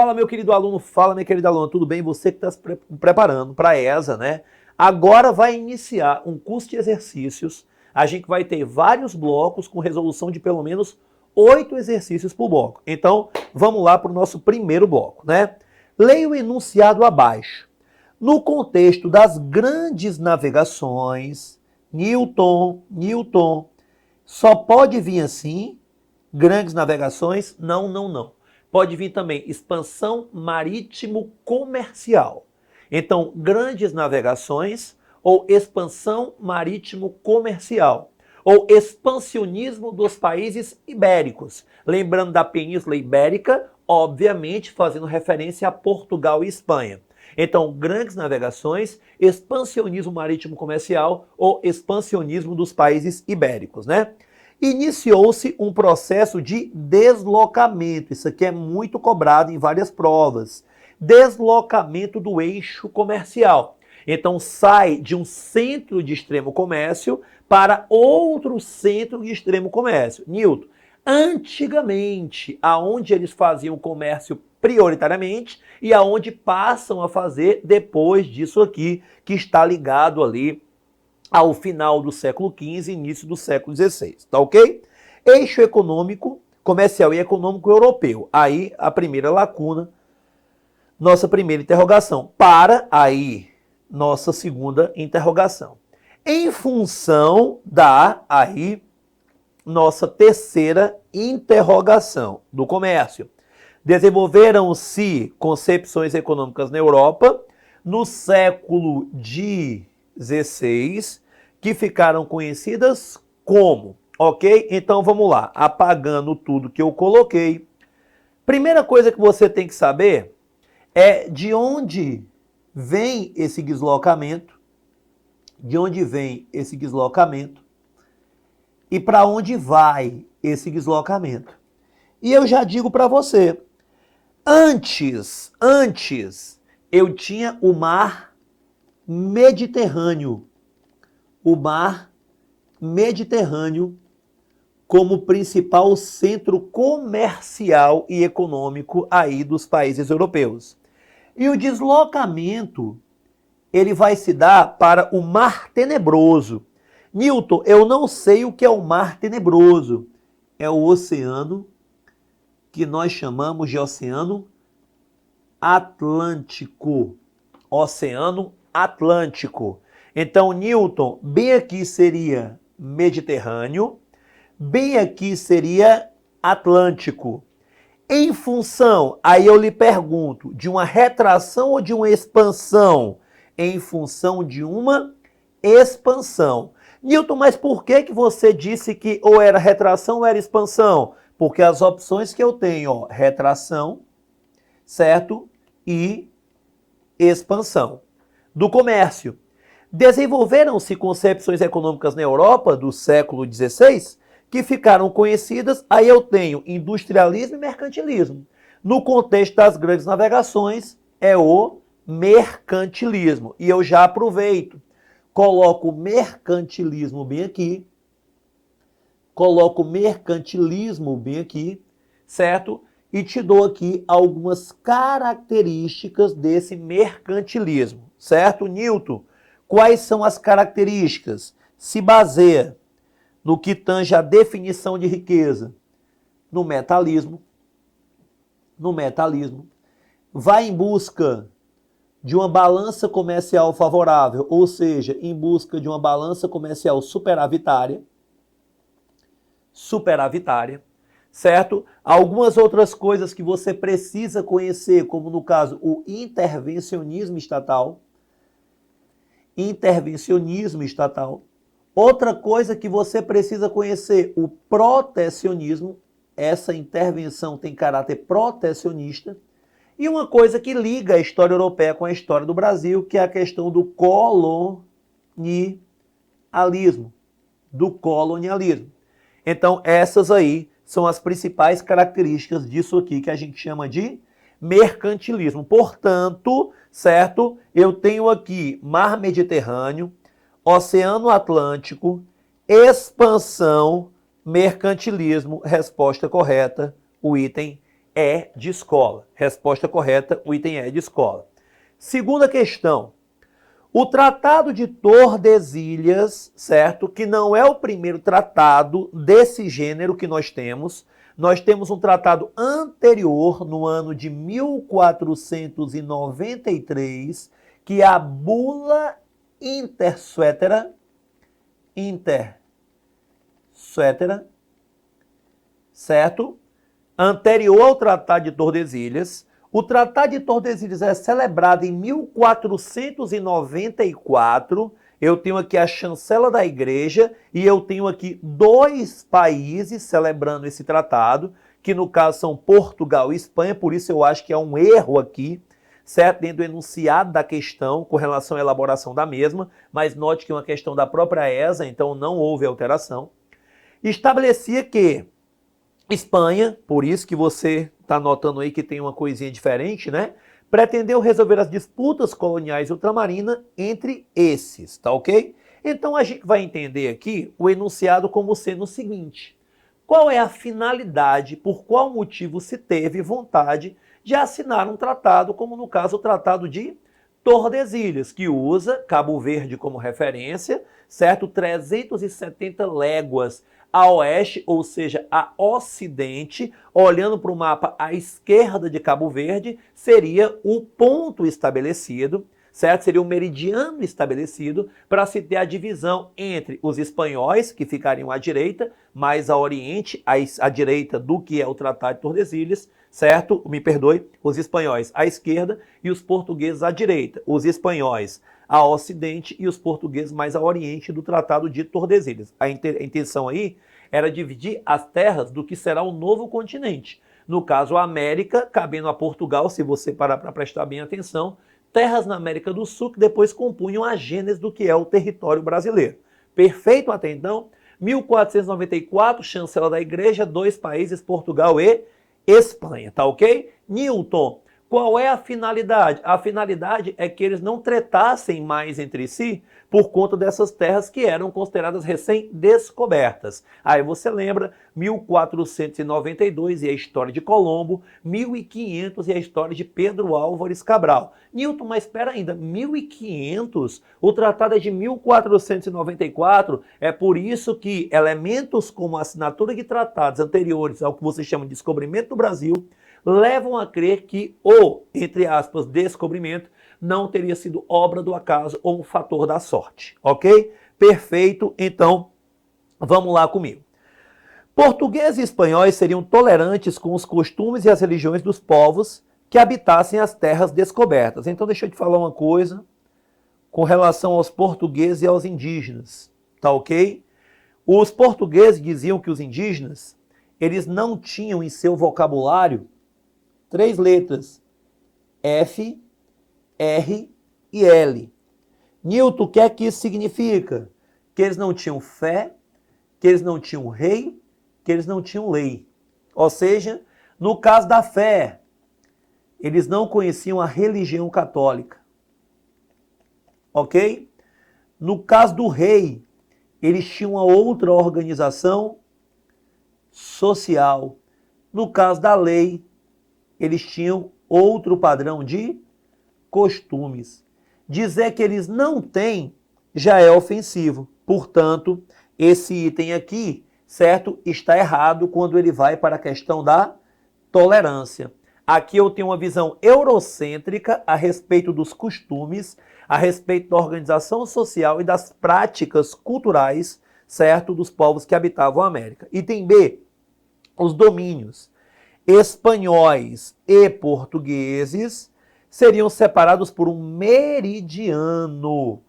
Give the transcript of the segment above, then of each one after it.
Fala, meu querido aluno, fala, minha querida aluna, tudo bem? Você que está se preparando para a ESA, né? Agora vai iniciar um curso de exercícios. A gente vai ter vários blocos com resolução de pelo menos 8 exercícios por bloco. Então, vamos lá para o nosso primeiro bloco, né? Leia o enunciado abaixo. No contexto das grandes navegações, Newton, só pode vir assim, grandes navegações, não. Pode vir também expansão marítimo-comercial. Então, grandes navegações ou expansão marítimo-comercial. Ou expansionismo dos países ibéricos. Lembrando da Península Ibérica, obviamente fazendo referência a Portugal e Espanha. Então, grandes navegações, expansionismo marítimo-comercial ou expansionismo dos países ibéricos, né? Iniciou-se um processo de deslocamento. Isso aqui é muito cobrado em várias provas. Deslocamento do eixo comercial. Então, sai de um centro de extremo comércio para outro centro de extremo comércio. Newton, antigamente, aonde eles faziam comércio prioritariamente e aonde passam a fazer depois disso aqui, que está ligado ali ao final do século XV e início do século XVI, tá ok? Eixo econômico, comercial e econômico europeu. Aí a primeira lacuna, nossa primeira interrogação. Para aí, nossa segunda interrogação. Em função da, aí, nossa terceira interrogação do comércio. Desenvolveram-se concepções econômicas na Europa no século XVI, que ficaram conhecidas como, ok? Então vamos lá, apagando tudo que eu coloquei. Primeira coisa que você tem que saber é de onde vem esse deslocamento, e para onde vai esse deslocamento. E eu já digo para você, antes eu tinha o mar Mediterrâneo. O mar Mediterrâneo como principal centro comercial e econômico aí dos países europeus. E o deslocamento, ele vai se dar para o Mar Tenebroso. Newton, eu não sei o que é o Mar Tenebroso. É o oceano que nós chamamos de Oceano Atlântico. Oceano Atlântico. Então, Newton, bem aqui seria Mediterrâneo, bem aqui seria Atlântico. Em função, aí eu lhe pergunto, de uma retração ou de uma expansão? Em função de uma expansão. Newton, mas por que você disse que ou era retração ou era expansão? Porque as opções que eu tenho, ó, retração, certo? E expansão. Do comércio. Desenvolveram-se concepções econômicas na Europa do século XVI que ficaram conhecidas, aí eu tenho industrialismo e mercantilismo. No contexto das grandes navegações, é o mercantilismo. E eu já aproveito, coloco o mercantilismo bem aqui, certo? E te dou aqui algumas características desse mercantilismo, certo, Newton? Quais são as características? Se baseia no que tange a definição de riqueza, no metalismo, vai em busca de uma balança comercial favorável, ou seja, em busca de uma balança comercial superavitária, certo? Algumas outras coisas que você precisa conhecer, como no caso o intervencionismo estatal. Outra coisa que você precisa conhecer, o protecionismo. Essa intervenção tem caráter protecionista. E uma coisa que liga a história europeia com a história do Brasil, que é a questão do colonialismo. Então, essas aí são as principais características disso aqui que a gente chama de mercantilismo. Portanto, certo? Eu tenho aqui Mar Mediterrâneo, Oceano Atlântico, expansão, mercantilismo, resposta correta, o item É de escola. Resposta correta, o item é de escola. Segunda questão. O Tratado de Tordesilhas, certo? Que não é o primeiro tratado desse gênero que nós temos. Nós temos um tratado anterior, no ano de 1493, que é a Bula Intersuetera, certo? Anterior ao Tratado de Tordesilhas. O Tratado de Tordesilhas é celebrado em 1494. Eu tenho aqui a chancela da igreja e eu tenho aqui 2 países celebrando esse tratado, que no caso são Portugal e Espanha, por isso eu acho que há um erro aqui, certo? Dentro do enunciado da questão com relação à elaboração da mesma, mas note que é uma questão da própria ESA, então não houve alteração. Estabelecia que Espanha, por isso que você está notando aí que tem uma coisinha diferente, né? Pretendeu resolver as disputas coloniais ultramarinas entre esses, tá ok? Então a gente vai entender aqui o enunciado como sendo o seguinte: qual é a finalidade, por qual motivo se teve vontade de assinar um tratado, como no caso o Tratado de Tordesilhas, que usa Cabo Verde como referência, certo? 370 léguas a oeste, ou seja, a ocidente, olhando para o mapa à esquerda de Cabo Verde, seria o ponto estabelecido, certo? Seria o meridiano estabelecido para se ter a divisão entre os espanhóis, que ficariam à direita, mais a oriente, à direita do que é o Tratado de Tordesilhas, certo? Me perdoe, os espanhóis à esquerda e os portugueses à direita. Os espanhóis a ocidente e os portugueses mais a oriente do Tratado de Tordesilhas. A intenção aí era dividir as terras do que será o novo continente. No caso, a América, cabendo a Portugal, se você parar para prestar bem atenção, terras na América do Sul que depois compunham a gênese do que é o território brasileiro. Perfeito até então? 1494, chancela da igreja, 2 países, Portugal e Espanha, tá ok? Newton, qual é a finalidade? A finalidade é que eles não tretassem mais entre si por conta dessas terras que eram consideradas recém-descobertas. Aí você lembra 1492 e a história de Colombo, 1500 e a história de Pedro Álvares Cabral. Newton, mas espera ainda, 1500? O tratado é de 1494, é por isso que elementos como a assinatura de tratados anteriores ao que você chama de descobrimento do Brasil levam a crer que o, entre aspas, descobrimento não teria sido obra do acaso ou um fator da sorte, ok? Perfeito, então vamos lá comigo. Portugueses e espanhóis seriam tolerantes com os costumes e as religiões dos povos que habitassem as terras descobertas. Então deixa eu te falar uma coisa com relação aos portugueses e aos indígenas, tá ok? Os portugueses diziam que os indígenas, eles não tinham em seu vocabulário 3 letras, F, R e L. Newton, o que é que isso significa? Que eles não tinham fé, que eles não tinham rei, que eles não tinham lei. Ou seja, no caso da fé, eles não conheciam a religião católica. Ok? No caso do rei, eles tinham uma outra organização social. No caso da lei, eles tinham outro padrão de costumes. Dizer que eles não têm já é ofensivo. Portanto, esse item aqui, certo, está errado quando ele vai para a questão da tolerância. Aqui eu tenho uma visão eurocêntrica a respeito dos costumes, a respeito da organização social e das práticas culturais, certo, dos povos que habitavam a América. Item B, os domínios espanhóis e portugueses seriam separados por um meridiano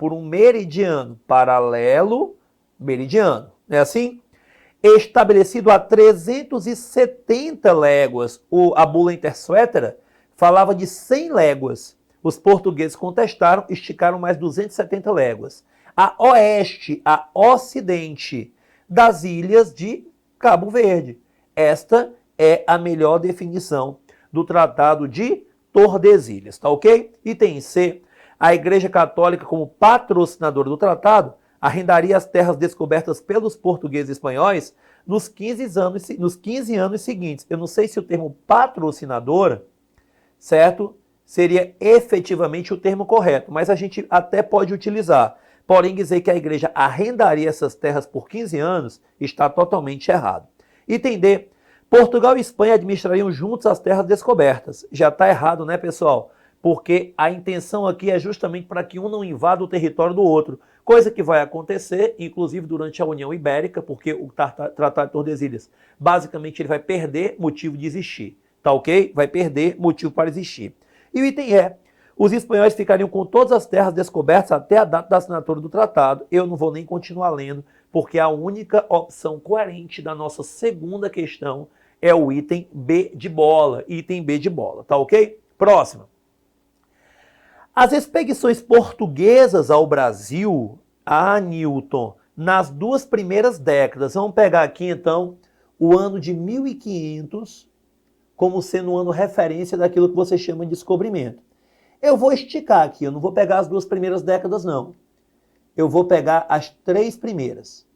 paralelo meridiano, é assim? Estabelecido a 370 léguas. A Bula Intersuetera falava de 100 léguas. Os portugueses contestaram, esticaram mais 270 léguas. A oeste, a ocidente das ilhas de Cabo Verde. Esta é a melhor definição do Tratado de Tordesilhas, tá ok? Item C, a Igreja Católica como patrocinadora do tratado arrendaria as terras descobertas pelos portugueses e espanhóis nos 15 anos seguintes. Eu não sei se o termo patrocinadora, certo, seria efetivamente o termo correto, mas a gente até pode utilizar. Porém, dizer que a igreja arrendaria essas terras por 15 anos está totalmente errado. Item D. Portugal e Espanha administrariam juntos as terras descobertas. Já está errado, né, pessoal? Porque a intenção aqui é justamente para que um não invada o território do outro. Coisa que vai acontecer, inclusive durante a União Ibérica, porque o Tratado de Tordesilhas, basicamente, ele vai perder motivo de existir. Tá ok? Vai perder motivo para existir. E o item E. Os espanhóis ficariam com todas as terras descobertas até a data da assinatura do tratado. Eu não vou nem continuar lendo, porque a única opção coerente da nossa segunda questão é o item B de bola. Item B de bola, tá ok? Próxima. As expedições portuguesas ao Brasil, Newton, nas duas primeiras décadas, vamos pegar aqui então o ano de 1500 como sendo um ano referência daquilo que você chama de descobrimento. Eu vou esticar aqui, eu não vou pegar as duas primeiras décadas, não. Eu vou pegar as três primeiras,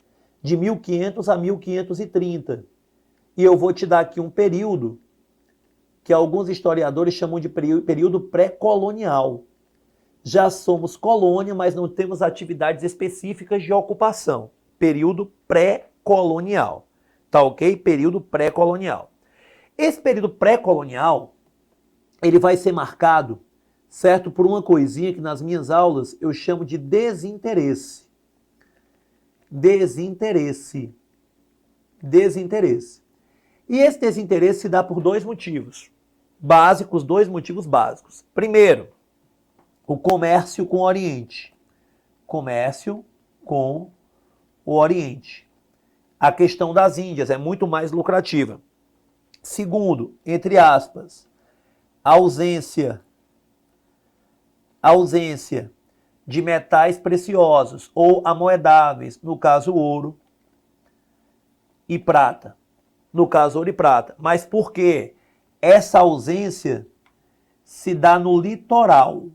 de 1500 a 1530. E eu vou te dar aqui um período que alguns historiadores chamam de período pré-colonial. Já somos colônia, mas não temos atividades específicas de ocupação. Período pré-colonial. Tá ok? Período pré-colonial. Esse período pré-colonial, ele vai ser marcado, certo, por uma coisinha que nas minhas aulas eu chamo de desinteresse. Desinteresse. Desinteresse. E esse desinteresse se dá por dois motivos básicos, dois motivos básicos. Primeiro, o comércio com o Oriente. Comércio com o Oriente. A questão das Índias é muito mais lucrativa. Segundo, entre aspas, ausência de metais preciosos ou amoedáveis, no caso ouro e prata. No caso ouro e prata. Mas por quê? Essa ausência se dá no litoral.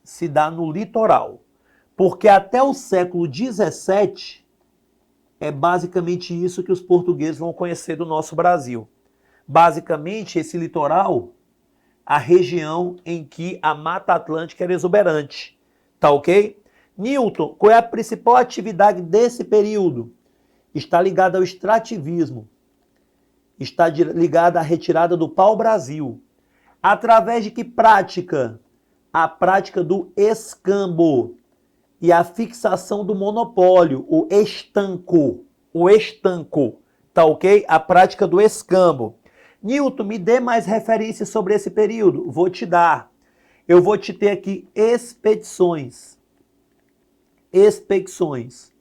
Se dá no litoral. Porque até o século XVII é basicamente isso que os portugueses vão conhecer do nosso Brasil. Basicamente, esse litoral, a região em que a Mata Atlântica era exuberante. Tá ok? Newton, qual é a principal atividade desse período? Está ligada ao extrativismo. Está ligada à retirada do pau-brasil. Através de que prática? A prática do escambo e a fixação do monopólio, o estanco. O estanco, tá ok? A prática do escambo. Newton, me dê mais referências sobre esse período. Vou te dar. Eu vou te ter aqui expedições. Expedições.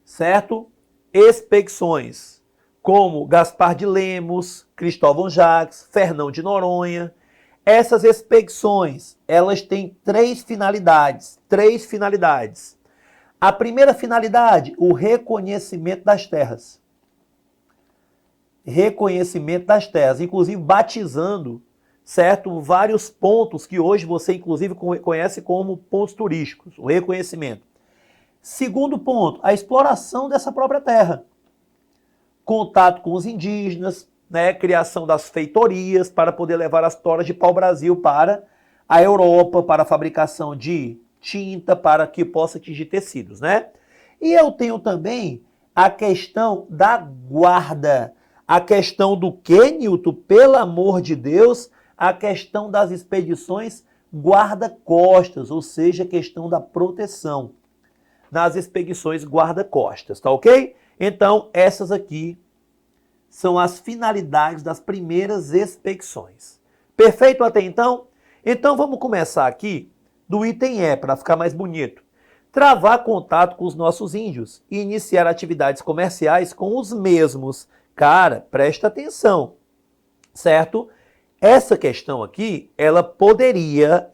Certo? Expedições. Como Gaspar de Lemos, Cristóvão Jacques, Fernão de Noronha. Essas expedições, elas têm três finalidades. Três finalidades. A primeira finalidade, o reconhecimento das terras. Reconhecimento das terras, inclusive batizando, certo, vários pontos que hoje você inclusive conhece como pontos turísticos, o reconhecimento. Segundo ponto, a exploração dessa própria terra. Contato com os indígenas, né, criação das feitorias para poder levar as toras de pau-brasil para a Europa, para a fabricação de tinta, para que possa atingir tecidos, né? E eu tenho também a questão da guarda. A questão do que, Newton? Pelo amor de Deus, a questão das expedições guarda-costas, ou seja, a questão da proteção nas expedições guarda-costas, tá ok? Então, essas aqui são as finalidades das primeiras expedições. Perfeito até então? Então, vamos começar aqui do item E, para ficar mais bonito. Travar contato com os nossos índios e iniciar atividades comerciais com os mesmos. Cara, presta atenção, certo? Essa questão aqui, ela poderia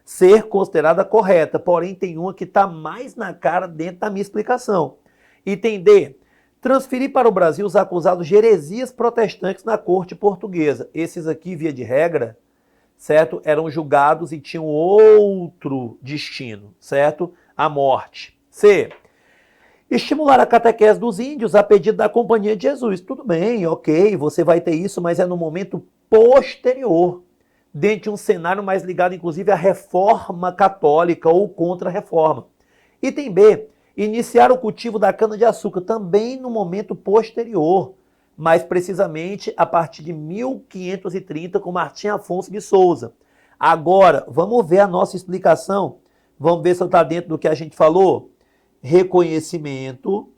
ser considerada correta, porém tem uma que está mais na cara dentro da minha explicação. Item D. Transferir para o Brasil os acusados de heresias protestantes na corte portuguesa. Esses aqui, via de regra, certo? Eram julgados e tinham outro destino, certo? a morte. C. Estimular a catequese dos índios a pedido da Companhia de Jesus. Tudo bem, ok, você vai ter isso, mas é no momento posterior, dentro de um cenário mais ligado, inclusive, à reforma católica ou contra-reforma. Item B. Iniciar o cultivo da cana-de-açúcar, também no momento posterior, mais precisamente a partir de 1530, com Martim Afonso de Souza. Agora, vamos ver a nossa explicação. Vamos ver se está dentro do que a gente falou. Reconhecimento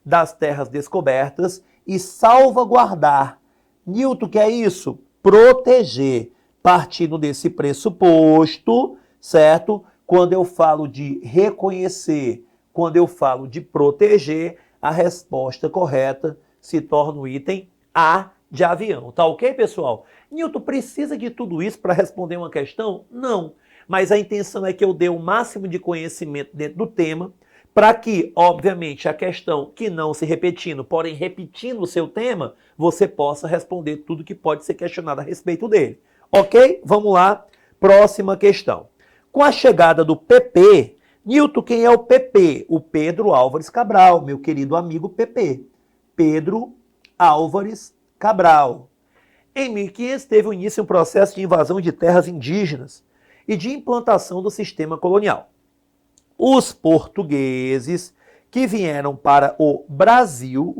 das terras descobertas e salvaguardar. Newton, que é isso? Proteger. Partindo desse pressuposto, certo? Quando eu falo de reconhecer, quando eu falo de proteger, a resposta correta se torna o item A de avião. Tá ok, pessoal? Newton, precisa de tudo isso para responder uma questão? Não. Mas a intenção é que eu dê o máximo de conhecimento dentro do tema, para que, obviamente, a questão que não se repetindo, porém repetindo o seu tema, você possa responder tudo que pode ser questionado a respeito dele. Ok? Vamos lá. Próxima questão. Com a chegada do PP, Newton, quem é o PP? O Pedro Álvares Cabral, meu querido amigo PP. Pedro Álvares Cabral. Em 1500 teve o início um processo de invasão de terras indígenas e de implantação do sistema colonial. Os portugueses que vieram para o Brasil,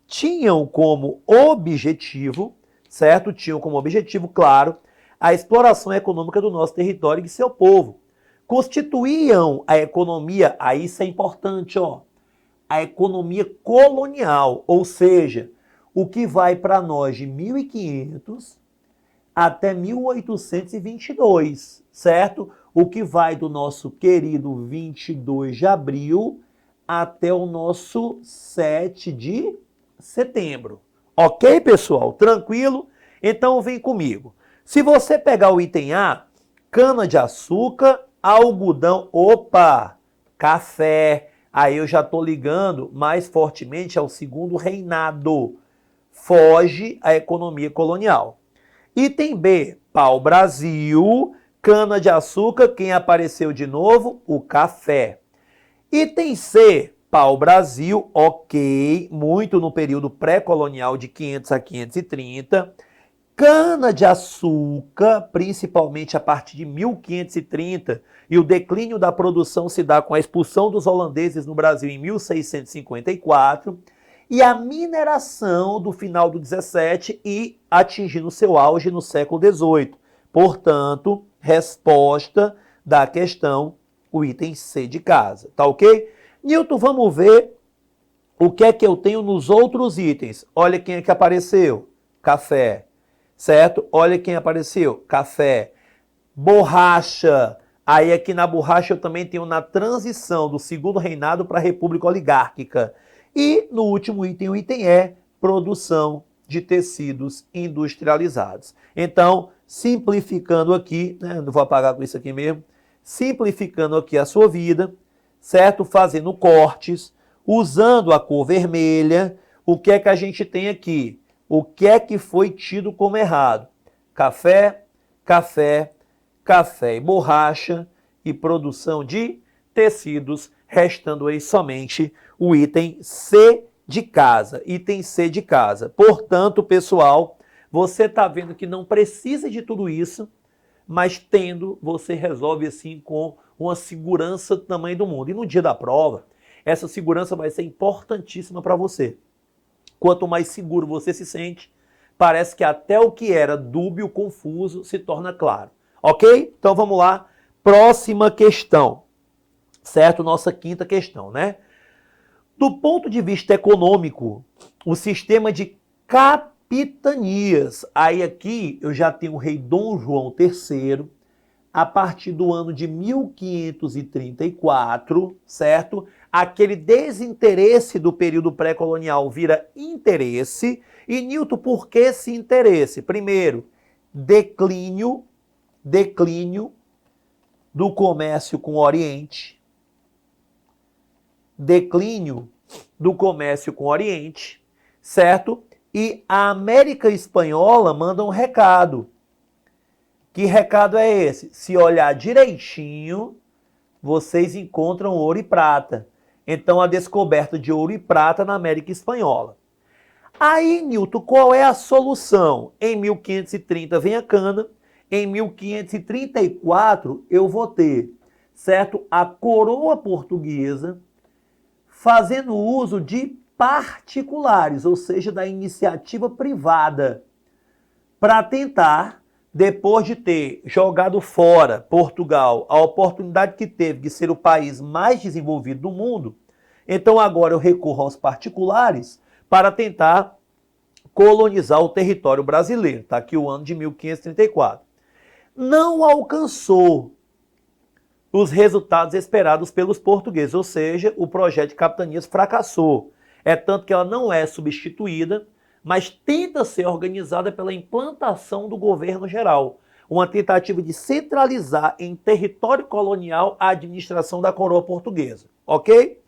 tinham como objetivo, certo? Tinham como objetivo, claro, a exploração econômica do nosso território e de seu povo. Constituíam a economia, aí isso é importante, ó, a economia colonial, ou seja, o que vai para nós de 1500 até 1822, certo? O que vai do nosso querido 22 de abril até o nosso 7 de setembro. Ok, pessoal? Tranquilo? Então vem comigo. Se você pegar o item A, cana-de-açúcar, algodão, opa, café, aí eu já estou ligando mais fortemente ao segundo reinado. Foge a economia colonial. Item B, pau-brasil, cana-de-açúcar, quem apareceu de novo? O café. Item C, pau-brasil, ok, muito no período pré-colonial de 500 a 530. Cana-de-açúcar, principalmente a partir de 1530, e o declínio da produção se dá com a expulsão dos holandeses no Brasil em 1654, e a mineração do final do 17 e atingindo seu auge no século 18. Portanto, resposta da questão, o item C de casa, tá ok? Newton, vamos ver o que é que eu tenho nos outros itens. Olha quem é que apareceu, café, certo? Olha quem apareceu, café, borracha. Aí aqui na borracha eu também tenho na transição do segundo reinado para a república oligárquica. E no último item, o item E, produção de tecidos industrializados. Então, simplificando aqui, né, não vou apagar com isso aqui mesmo, simplificando aqui a sua vida, certo? Fazendo cortes, usando a cor vermelha, o que é que a gente tem aqui? O que é que foi tido como errado? Café, café, café e borracha e produção de tecidos, restando aí somente o item C de casa. Item C de casa. Portanto, pessoal, você está vendo que não precisa de tudo isso, mas tendo, você resolve assim com uma segurança do tamanho do mundo. E no dia da prova, essa segurança vai ser importantíssima para você. Quanto mais seguro você se sente, parece que até o que era dúbio, confuso, se torna claro. Ok? Então vamos lá. Próxima questão. Certo? Nossa quinta questão, né? Do ponto de vista econômico, o sistema de capitanias. Aí aqui eu já tenho o rei Dom João III, a partir do ano de 1534, certo? Aquele desinteresse do período pré-colonial vira interesse. E, Newton, por que esse interesse? Primeiro, declínio do comércio com o Oriente. Declínio do comércio com o Oriente, certo? E a América Espanhola manda um recado. Que recado é esse? Se olhar direitinho, vocês encontram ouro e prata. Então, a descoberta de ouro e prata na América Espanhola. Aí, Newton, qual é a solução? Em 1530 vem a cana, em 1534 eu vou ter, certo? A coroa portuguesa fazendo uso de particulares, ou seja, da iniciativa privada, para tentar, depois de ter jogado fora Portugal, a oportunidade que teve de ser o país mais desenvolvido do mundo, então agora eu recorro aos particulares para tentar colonizar o território brasileiro. Está aqui o ano de 1534. Não alcançou os resultados esperados pelos portugueses, ou seja, o projeto de capitanias fracassou. É tanto que ela não é substituída, mas tenta ser organizada pela implantação do governo geral. Uma tentativa de centralizar em território colonial a administração da coroa portuguesa. Ok?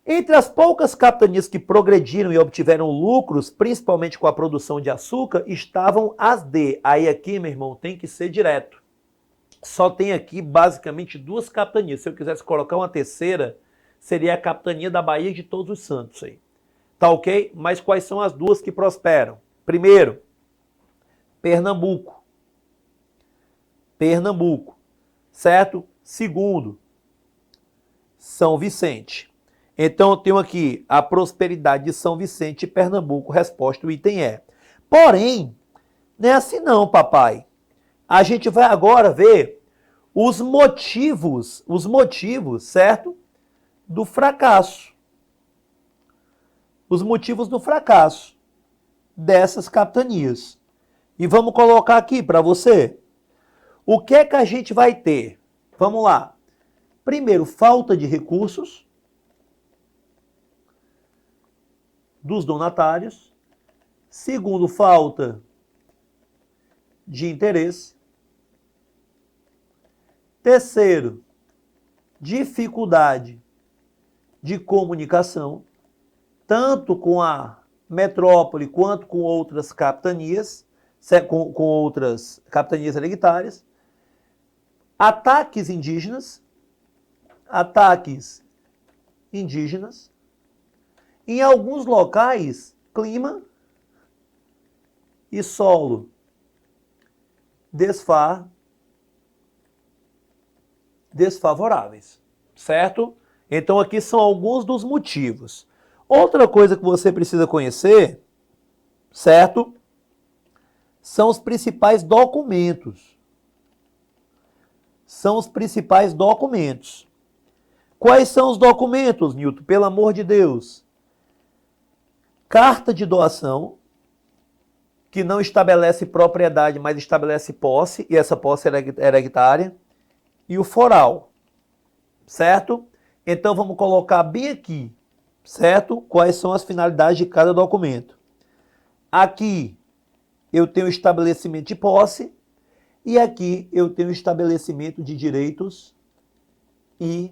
Entre as poucas capitanias que progrediram e obtiveram lucros, principalmente com a produção de açúcar, estavam as de... Aí aqui, meu irmão, tem que ser direto. Só tem aqui basicamente duas capitanias. Se eu quisesse colocar uma terceira, seria a capitania da Bahia de Todos os Santos aí. Tá ok? Mas quais são as duas que prosperam? Primeiro, Pernambuco. Pernambuco. Certo? Segundo, São Vicente. Então eu tenho aqui a prosperidade de São Vicente e Pernambuco. Resposta, o item é. Porém, não é assim não, papai. A gente vai agora ver os motivos, certo? Do fracasso. Os motivos do fracasso dessas capitanias. E vamos colocar aqui para você. O que é que a gente vai ter? Vamos lá. Primeiro, falta de recursos dos donatários. Segundo, falta de interesse. Terceiro, dificuldade de comunicação, tanto com a metrópole quanto com outras capitanias, com outras capitanias hereditárias. Ataques indígenas. Em alguns locais, clima e solo desfavoráveis, certo? Então aqui são alguns dos motivos. Outra coisa que você precisa conhecer, certo? São os principais documentos. Quais são os documentos, Newton? Pelo amor de Deus. Carta de doação, que não estabelece propriedade, mas estabelece posse, e essa posse é hereditária. E o foral, certo? Então vamos colocar bem aqui, certo? Quais são as finalidades de cada documento. Aqui eu tenho o estabelecimento de posse e aqui eu tenho o estabelecimento de direitos e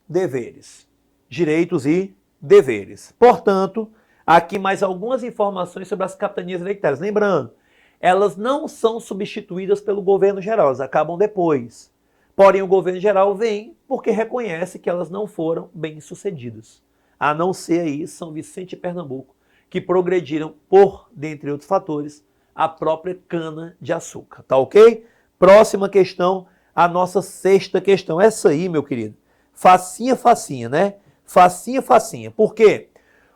deveres. Direitos e deveres. Portanto, aqui mais algumas informações sobre as capitanias hereditárias. Lembrando, elas não são substituídas pelo governo geral, elas acabam depois. Porém, o governo geral vem porque reconhece que elas não foram bem-sucedidas. A não ser aí São Vicente e Pernambuco, que progrediram por, dentre outros fatores, a própria cana-de-açúcar. Tá ok? Próxima questão, a nossa sexta questão. Essa aí, meu querido, facinha, né? Facinha. Por quê?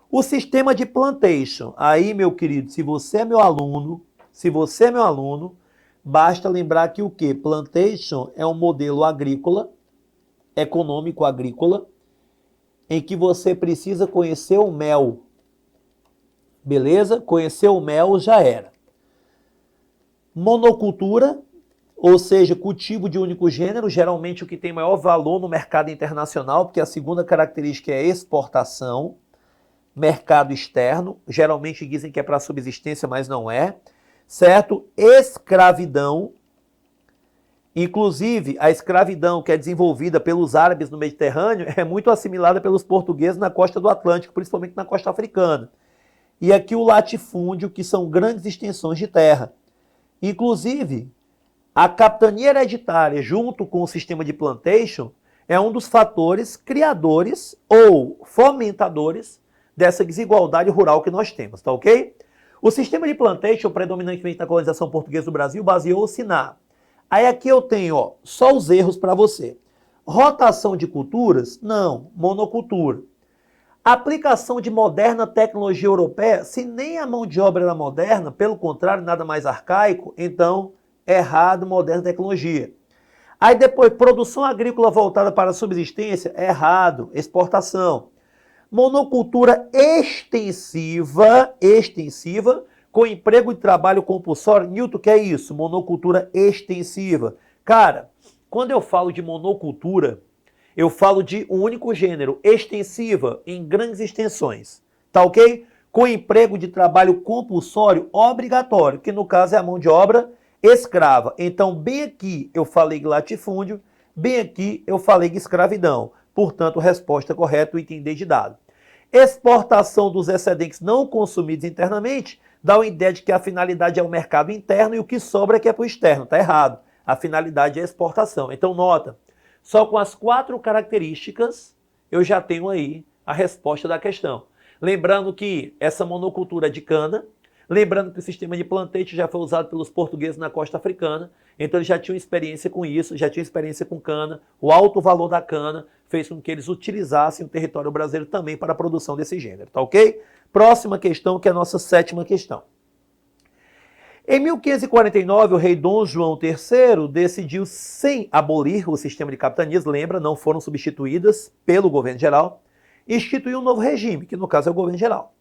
O sistema de plantation. Aí, meu querido, se você é meu aluno, basta lembrar que o quê? Plantation é um modelo agrícola, econômico agrícola, em que você precisa conhecer o mel. Beleza? Conhecer o mel já era. Monocultura, ou seja, cultivo de único gênero, geralmente o que tem maior valor no mercado internacional, porque a segunda característica é exportação. Mercado externo, geralmente dizem que é para subsistência, mas não é. Certo? Escravidão. Inclusive, a escravidão que é desenvolvida pelos árabes no Mediterrâneo é muito assimilada pelos portugueses na costa do Atlântico, principalmente na costa africana. E aqui o latifúndio, que são grandes extensões de terra. Inclusive, a capitania hereditária, junto com o sistema de plantation, é um dos fatores criadores ou fomentadores dessa desigualdade rural que nós temos, tá ok? O sistema de plantation, predominantemente na colonização portuguesa do Brasil, baseou-se na... Aí aqui eu tenho, ó, só os erros para você. Rotação de culturas? Não, monocultura. Aplicação de moderna tecnologia europeia? Se nem a mão de obra era moderna, pelo contrário, nada mais arcaico, então, errado, moderna tecnologia. Aí depois, produção agrícola voltada para a subsistência? Errado, exportação. Monocultura extensiva, com emprego e trabalho compulsório. Newton, o que é isso? Monocultura extensiva. Cara, quando eu falo de monocultura, eu falo de um único gênero, extensiva, em grandes extensões. Tá ok? Com emprego de trabalho compulsório obrigatório, que no caso é a mão de obra escrava. Então, bem aqui eu falei de latifúndio, bem aqui eu falei de escravidão. Portanto, resposta correta, o item D de dado. Exportação dos excedentes não consumidos internamente dá uma ideia de que a finalidade é o mercado interno e o que sobra é que é para o externo. Está errado. A finalidade é a exportação. Então, nota, só com as 4 características eu já tenho aí a resposta da questão. Lembrando que essa monocultura é de cana, lembrando que o sistema de plantation já foi usado pelos portugueses na costa africana, então eles já tinham experiência com isso, já tinham experiência com cana, o alto valor da cana fez com que eles utilizassem o território brasileiro também para a produção desse gênero, tá ok? Próxima questão, que é a nossa 7ª questão. Em 1549, o rei Dom João III decidiu, sem abolir o sistema de capitanias, lembra, não foram substituídas pelo governo geral, instituir um novo regime, que no caso é o governo geral.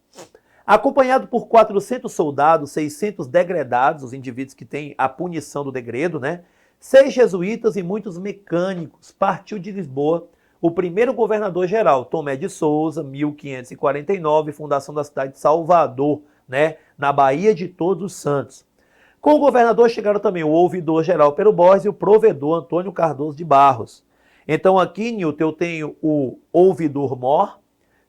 Acompanhado por 400 soldados, 600 degredados, os indivíduos que têm a punição do degredo, né? 6 jesuítas e muitos mecânicos, partiu de Lisboa o primeiro governador-geral, Tomé de Souza, 1549, fundação da cidade de Salvador, né? Na Baía de Todos os Santos. Com o governador chegaram também o ouvidor-geral Pero Borges e o provedor Antônio Cardoso de Barros. Então aqui, Newton, eu tenho o ouvidor-mor,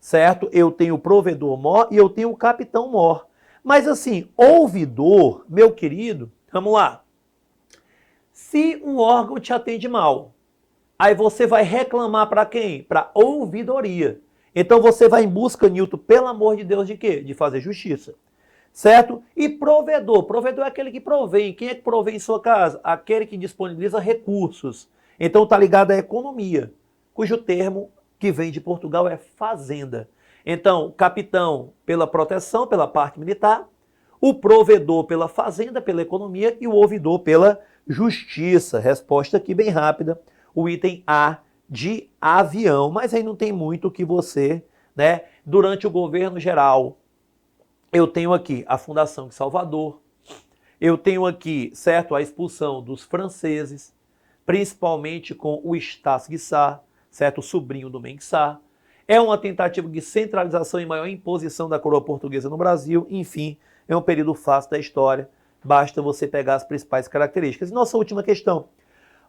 certo? Eu tenho o provedor-mor e eu tenho o capitão-mor. Mas assim, ouvidor, meu querido, vamos lá. Se um órgão te atende mal, aí você vai reclamar para quem? Para ouvidoria. Então você vai em busca, Newton, pelo amor de Deus, de quê? De fazer justiça. Certo? E provedor. Provedor é aquele que provém. Quem é que provém em sua casa? Aquele que disponibiliza recursos. Então está ligado à economia, cujo termo que vem de Portugal é fazenda. Então, capitão pela proteção, pela parte militar, o provedor pela fazenda, pela economia e o ouvidor pela justiça. Resposta aqui bem rápida, o item A de avião. Mas aí não tem muito o que você, né? Durante o governo geral, eu tenho aqui a fundação de Salvador, eu tenho aqui, certo, a expulsão dos franceses, principalmente com o Estácio Guiçard, certo, o sobrinho do Menguiçá. É uma tentativa de centralização e maior imposição da coroa portuguesa no Brasil. Enfim, é um período fácil da história. Basta você pegar as principais características. E nossa última questão.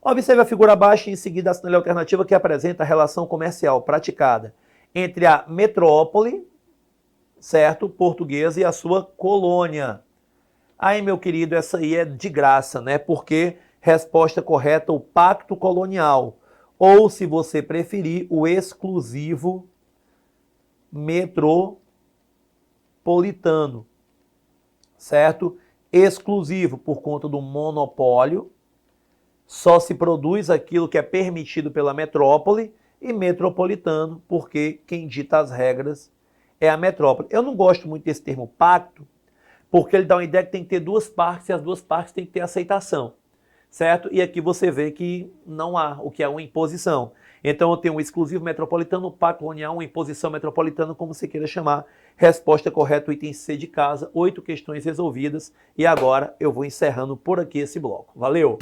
Observe a figura abaixo e em seguida assinale a alternativa que apresenta a relação comercial praticada entre a metrópole, certo, portuguesa e a sua colônia. Aí, meu querido, essa aí é de graça, né? Porque resposta correta, o pacto colonial. Ou, se você preferir, o exclusivo metropolitano, certo? Exclusivo por conta do monopólio, só se produz aquilo que é permitido pela metrópole, e metropolitano, porque quem dita as regras é a metrópole. Eu não gosto muito desse termo pacto, porque ele dá uma ideia que tem que ter 2 partes, e as 2 partes têm que ter aceitação. Certo? E aqui você vê que não há o que é uma imposição. Então eu tenho um exclusivo metropolitano, o pacto colonial, uma imposição metropolitana, como você queira chamar. Resposta correta, o item C de casa, 8 questões resolvidas. E agora eu vou encerrando por aqui esse bloco. Valeu!